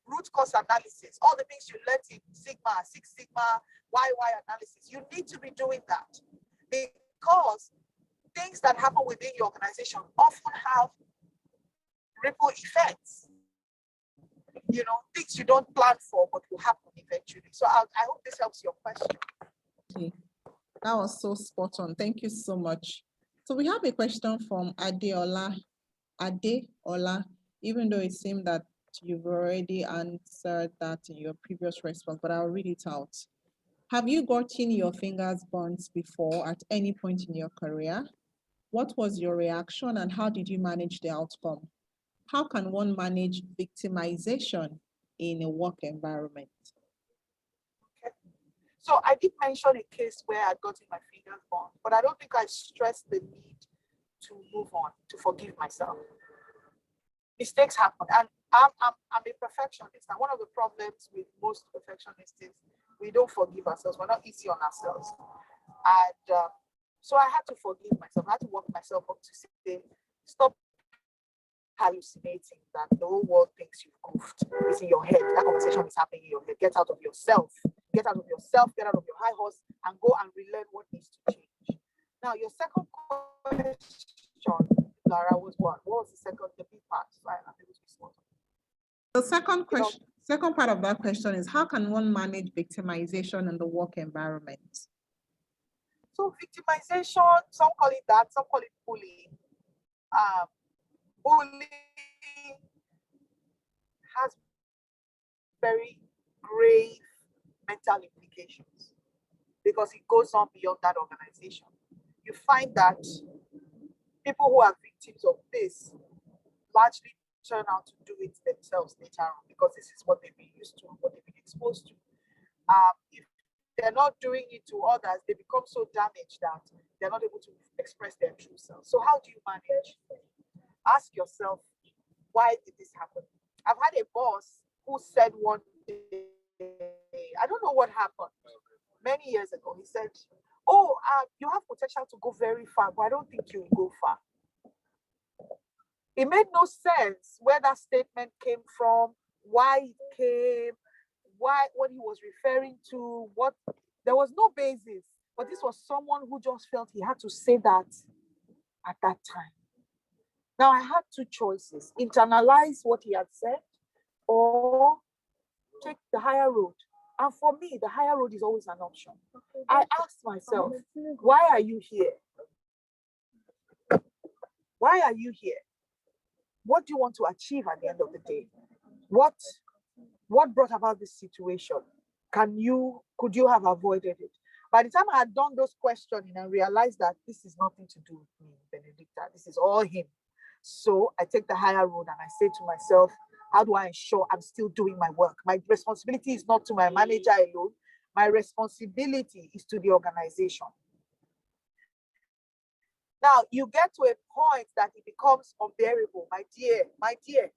Root cause analysis, all the things you learned in Sigma, Six Sigma, YY analysis, you need to be doing that, because things that happen within your organization often have ripple effects. You know, things you don't plan for, but will happen eventually. So I hope this helps your question. Okay, that was so spot on. Thank you so much. So we have a question from Adeola, even though it seemed that you've already answered that in your previous response, but I'll read it out. Have you gotten your fingers burnt before at any point in your career? What was your reaction and how did you manage the outcome? How can one manage victimization in a work environment? Okay. So I did mention a case where I'd gotten my fingers burnt, but I don't think I stressed the need to move on, to forgive myself. Mistakes happen, and I'm a perfectionist. And one of the problems with most perfectionists is we don't forgive ourselves. We're not easy on ourselves. And so I had to forgive myself. I had to work myself up to say, stop hallucinating that the whole world thinks you've goofed. It's in your head. That conversation is happening in your head. Get out of yourself. Get out of yourself. Get out of your high horse and go and relearn what needs to change. Now, your second question, Lara, was what? What was the second, the big part? The second question, second part of that question is, how can one manage victimization in the work environment? So victimization, some call it that, some call it bullying. Bullying has very grave mental implications because it goes on beyond that organization. You find that people who are victims of this largely turn out to do it themselves later on because this is what they've been used to, what they've been exposed to. If they're not doing it to others, they become so damaged that they're not able to express their true self. So how do you manage? Ask yourself, why did this happen? I've had a boss who said one day, I don't know what happened, many years ago, he said, oh, you have potential to go very far, but I don't think you will go far. It made no sense where that statement came from, why it came, what he was referring to, what, there was no basis, but this was someone who just felt he had to say that at that time. Now I had two choices, internalize what he had said or take the higher road. And for me, the higher road is always an option. I asked myself, why are you here? Why are you here? What do you want to achieve at the end of the day? What brought about this situation? Could you have avoided it? By the time I had done those questioning and realized that this is nothing to do with me, Benedicta, this is all him. So I take the higher road and I say to myself, how do I ensure I'm still doing my work? My responsibility is not to my manager alone. My responsibility is to the organization. Now, you get to a point that it becomes unbearable. My dear,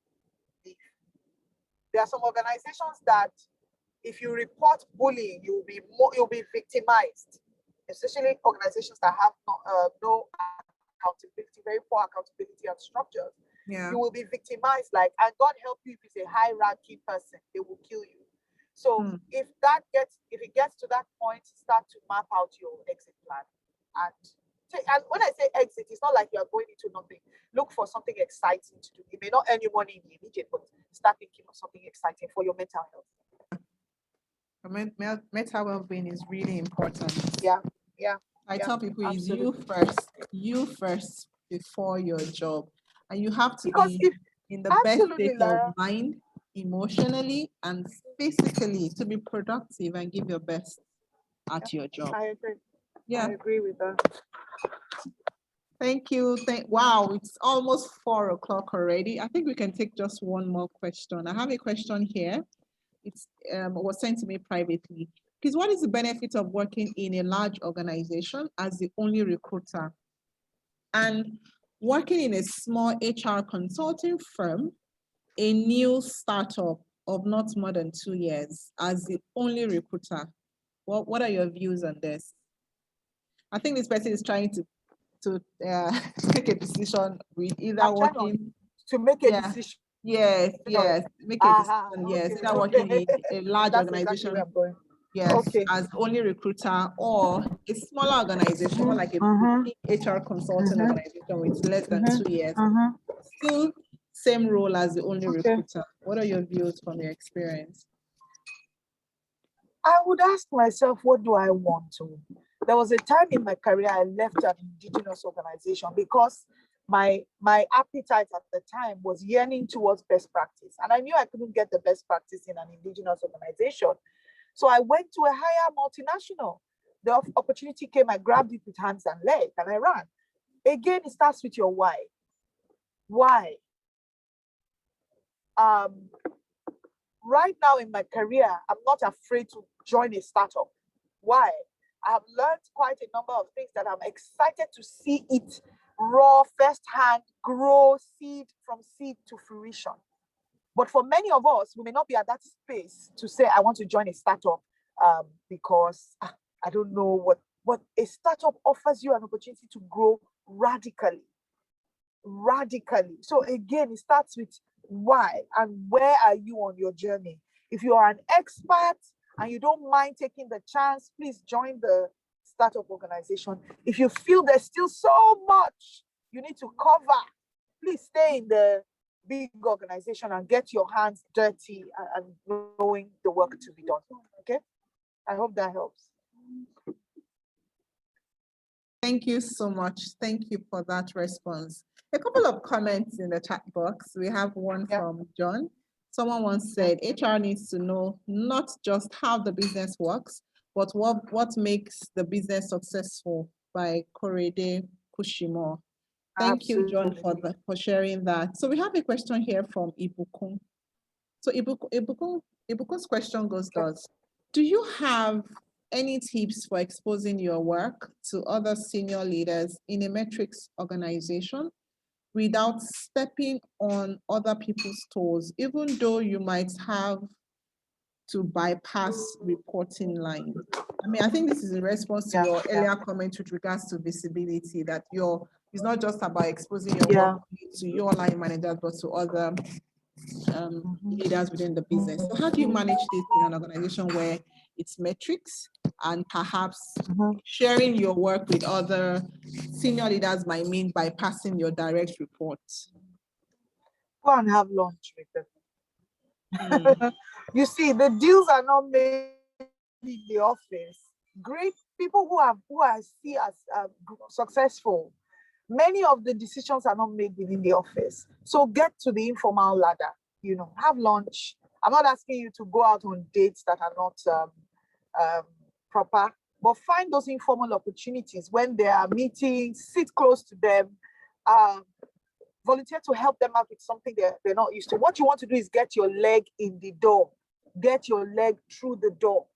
there are some organizations that if you report bullying, you'll be victimized, especially organizations that have no accountability, very poor accountability and structures. Yeah. You will be victimized, and God help you if it's a high-ranking person, they will kill you. So if it gets to that point, start to map out your exit plan. And when I say exit, it's not like you are going into nothing. Look for something exciting to do. It may not earn you money in the immediate, but start thinking of something exciting for your mental health. Mental well-being is really important. Yeah. I tell people absolutely. It's you first before your job. And you have to because be in the best state Lara, of mind emotionally and physically to be productive and give your best at your job. I agree. Yeah. I agree with that. Thank you. Wow, it's almost 4 o'clock already. I think we can take just one more question. I have a question here. It's was sent to me privately. Please, what is the benefit of working in a large organization as the only recruiter and working in a small HR consulting firm, a new startup of not more than 2 years as the only recruiter? What are your views on this? I think this person is trying to take a decision with either working to make a decision. Yes, make a decision. Yes, okay, either working in a large organization. Exactly where I'm going. Yes, Okay. as only recruiter, or a smaller organization, more like a boutique HR consulting organization with less than 2 years. Still same role as the only recruiter. What are your views from your experience? I would ask myself, what do I want to? There was a time in my career I left an indigenous organization because my appetite at the time was yearning towards best practice. And I knew I couldn't get the best practice in an indigenous organization. So I went to a higher multinational. The opportunity came, I grabbed it with hands and legs, and I ran. Again, it starts with your why. Why? Right now in my career, I'm not afraid to join a startup. Why? I have learned quite a number of things that I'm excited to see it raw, firsthand, grow from seed to fruition. But for many of us, we may not be at that space to say, I want to join a startup because I don't know what a startup offers you an opportunity to grow radically. So again, it starts with why and where are you on your journey. If you are an expert and you don't mind taking the chance, please join the startup organization. If you feel there's still so much you need to cover, please stay in the big organization and get your hands dirty and knowing the work to be done. Okay, I hope that helps. Thank you so much. Thank you for that response. A couple of comments in the chat box. We have one from John. Someone once said, HR needs to know not just how the business works, but what makes the business successful, by Korede Kushimo. Thank you, John, for sharing that. So we have a question here from Ibukun. So Ibukun's question goes thus: do you have any tips for exposing your work to other senior leaders in a metrics organization without stepping on other people's toes, even though you might have to bypass reporting line? I mean, I think this is in response to your earlier comment with regards to visibility, that it's not just about exposing your work to your line managers, but to other leaders within the business. So how do you manage this in an organization where it's metrics and perhaps sharing your work with other senior leaders might mean bypassing your direct reports? Go and have lunch with them. You see, the deals are not made in the office. Great people who I see as successful, many of the decisions are not made within the office. So get to the informal ladder, have lunch. I'm not asking you to go out on dates that are not proper, but find those informal opportunities. When there are meetings, sit close to them, volunteer to help them out with something they're not used to. What you want to do is get your leg in the door, get your leg through the door.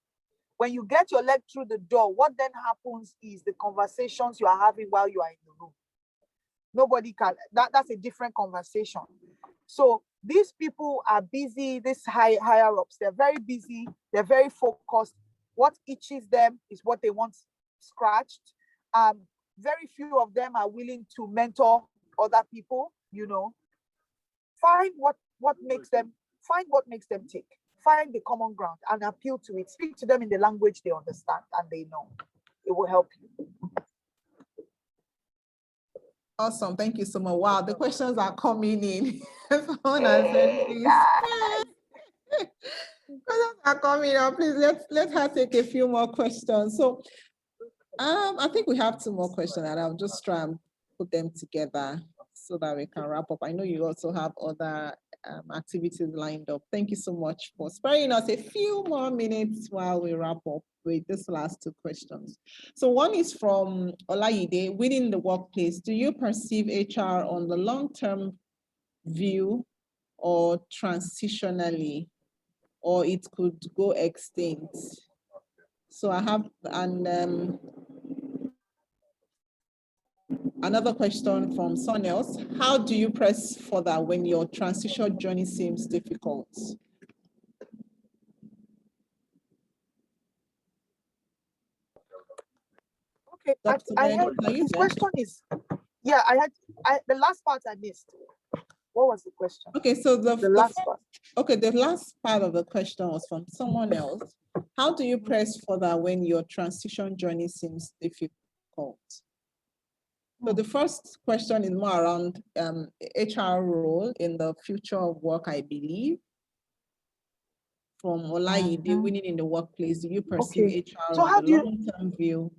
When you get your leg through the door, what then happens is the conversations you are having while you are in the room. Nobody can, that's a different conversation. So these people are busy, these higher ups, they're very busy, they're very focused. What itches them is what they want scratched. Very few of them are willing to mentor other people, Find what makes them tick. Find the common ground and appeal to it. Speak to them in the language they understand and they know. It will help you. Awesome. Thank you so much. Wow, the questions are coming in. Questions are coming up. Please let her take a few more questions. So I think we have 2 more questions, and I'll just try and put them together so that we can wrap up. I know you also have other activities lined up. Thank you so much for sparing us a few more minutes while we wrap up with this last two questions. So one is from Olayide: within the workplace, do you perceive HR on the long-term view or transitionally, or it could go extinct? So I have another question from someone else: how do you press further when your transition journey seems difficult? Okay, the question is, yeah, the last part I missed. What was the question? Okay, so the last part. Okay, the last part of the question was from someone else. How do you press further when your transition journey seems difficult? So the first question is more around HR role in the future of work, I believe. From Olayide: winning in the workplace, do you perceive HR so on the long-term view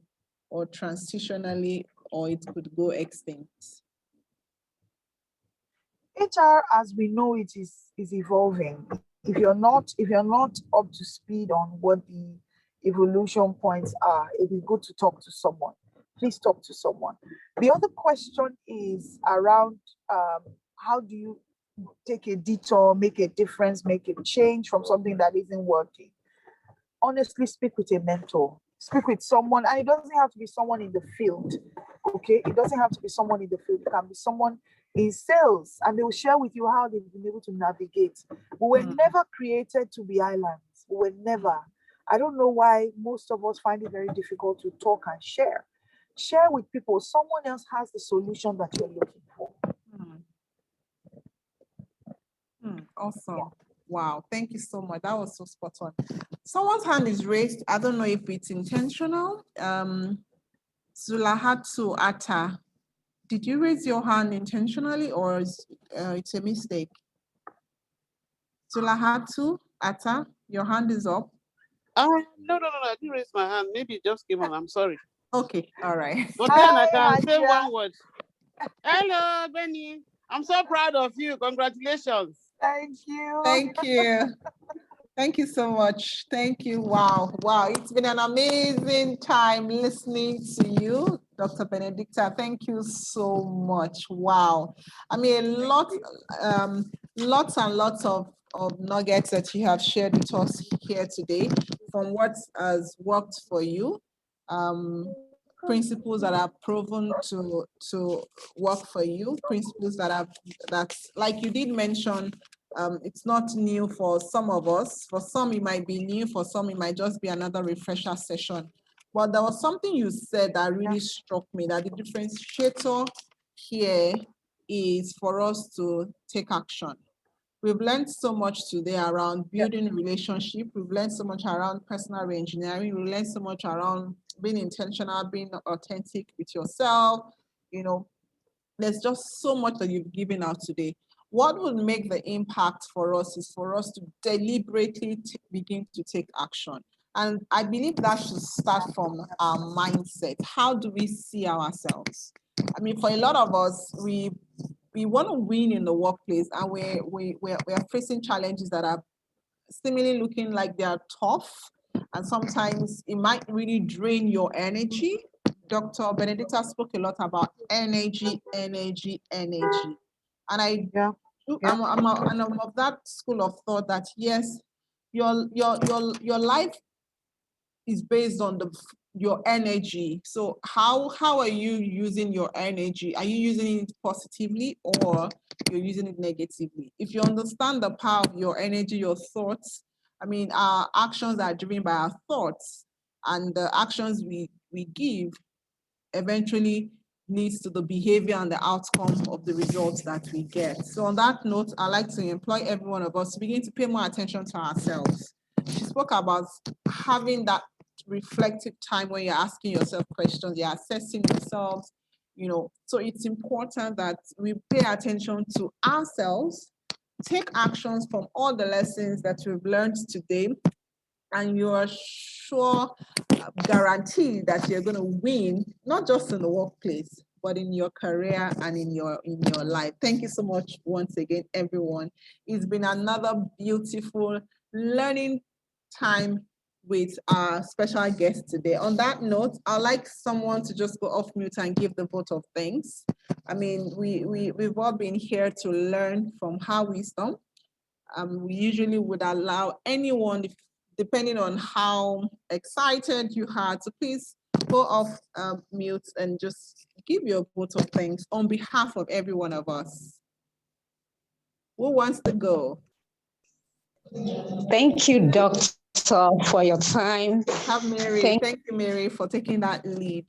or transitionally, or it could go extinct? HR, as we know it, is evolving. If you're not up to speed on what the evolution points are, it is good to talk to someone. Please talk to someone. The other question is around how do you take a detour, make a difference, make a change from something that isn't working? Honestly, speak with a mentor. Speak with someone, and it doesn't have to be someone in the field. Okay, it doesn't have to be someone in the field. It can be someone in sales, and they will share with you how they've been able to navigate. We were never created to be islands. We were never. I don't know why most of us find it very difficult to talk and share. Share with people. Someone else has the solution that you're looking for. Awesome. Yeah. Wow, thank you so much. That was so spot on. Someone's hand is raised. I don't know if it's intentional. Zulahatu Atta, did you raise your hand intentionally, or it's a mistake? Zulahatu Atta, your hand is up. No, I didn't raise my hand. Maybe it just came on. I'm sorry. Okay, all right. But then I can say one word. Hello, Benny. I'm so proud of you. Congratulations. Thank you. Thank you. Thank you so much. Thank you. Wow. Wow. It's been an amazing time listening to you, Dr. Benedicta. Thank you so much. Wow. I mean, lots and lots of nuggets that you have shared with us here today, from what has worked for you, principles that are proven to work for you, principles that like you did mention, it's not new for some of us. For some, it might be new. For some, it might just be another refresher session. But there was something you said that really struck me, that the differentiator here is for us to take action. We've learned so much today around building relationship. We've learned so much around personal reengineering. We've learned so much around being intentional, being authentic with yourself. You know, there's just so much that you've given out today. What would make the impact for us is for us to deliberately begin to take action. And I believe that should start from our mindset. How do we see ourselves? I mean, for a lot of us, we want to win in the workplace, and we're facing challenges that are seemingly looking like they are tough, and sometimes it might really drain your energy. Dr. Benedicta spoke a lot about energy, and I'm of that school of thought that yes, your life is based on your energy. So how are you using your energy? Are you using it positively, or you're using it negatively? If you understand the power of your energy, your thoughts, I mean, our actions are driven by our thoughts, and the actions we give eventually leads to the behavior and the outcome of the results that we get. So on that note, I'd like to employ every one of us to begin to pay more attention to ourselves. She spoke about having that reflective time when you're asking yourself questions, you're assessing yourselves, you know. So it's important that we pay attention to ourselves, take actions from all the lessons that we've learned today, and you are sure, guaranteed that you're going to win, not just in the workplace, but in your career and in your life. Thank you so much once again, everyone. It's been another beautiful learning time with our special guest today. On that note, I'd like someone to just go off mute and give the vote of thanks. I mean, we've all been here to learn from her wisdom. We usually would allow anyone, depending on how excited you are, to please go off mute and just give your vote of thanks on behalf of every one of us. Who wants to go? Thank you, Doctor, for your time. Have Mary. Thank you, Mary, for taking that lead.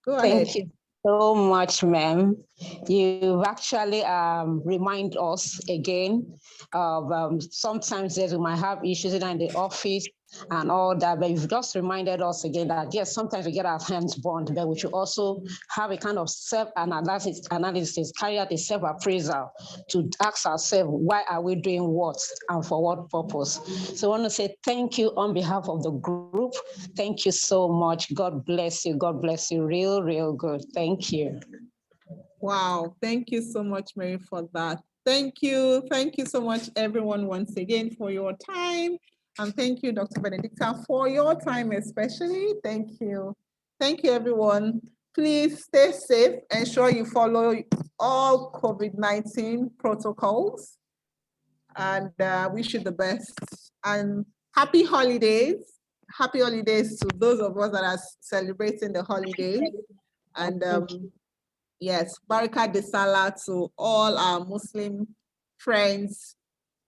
Go ahead. Thank you so much, ma'am. You've actually remind us again of sometimes we might have issues in the office and all that, but you've just reminded us again that yes, sometimes we get our hands burned, but we should also have a kind of self-analysis, carry out a self-appraisal to ask ourselves, why are we doing what and for what purpose? So I want to say thank you on behalf of the group. Thank you so much. God bless you. God bless you. Real, real good. Thank you. Wow. Thank you so much, Mary, for that. Thank you. Thank you so much, everyone, once again, for your time. And thank you, Dr. Benedicta, for your time especially. Thank you. Thank you, everyone. Please stay safe. Ensure you follow all COVID-19 protocols. And wish you the best. And happy holidays. Happy holidays to those of us that are celebrating the holidays. And yes, Baraka de Salah to all our Muslim friends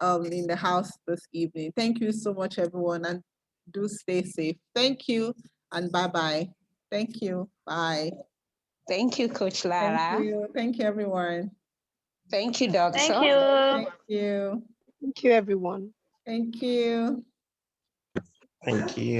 in the house this evening. Thank you so much, everyone, and do stay safe. Thank you, and bye-bye. Thank you. Bye. Thank you, Coach Lara. Thank you. Thank you, everyone. Thank you, Doctor. Thank you. Thank you. Thank you, everyone. Thank you. Thank you.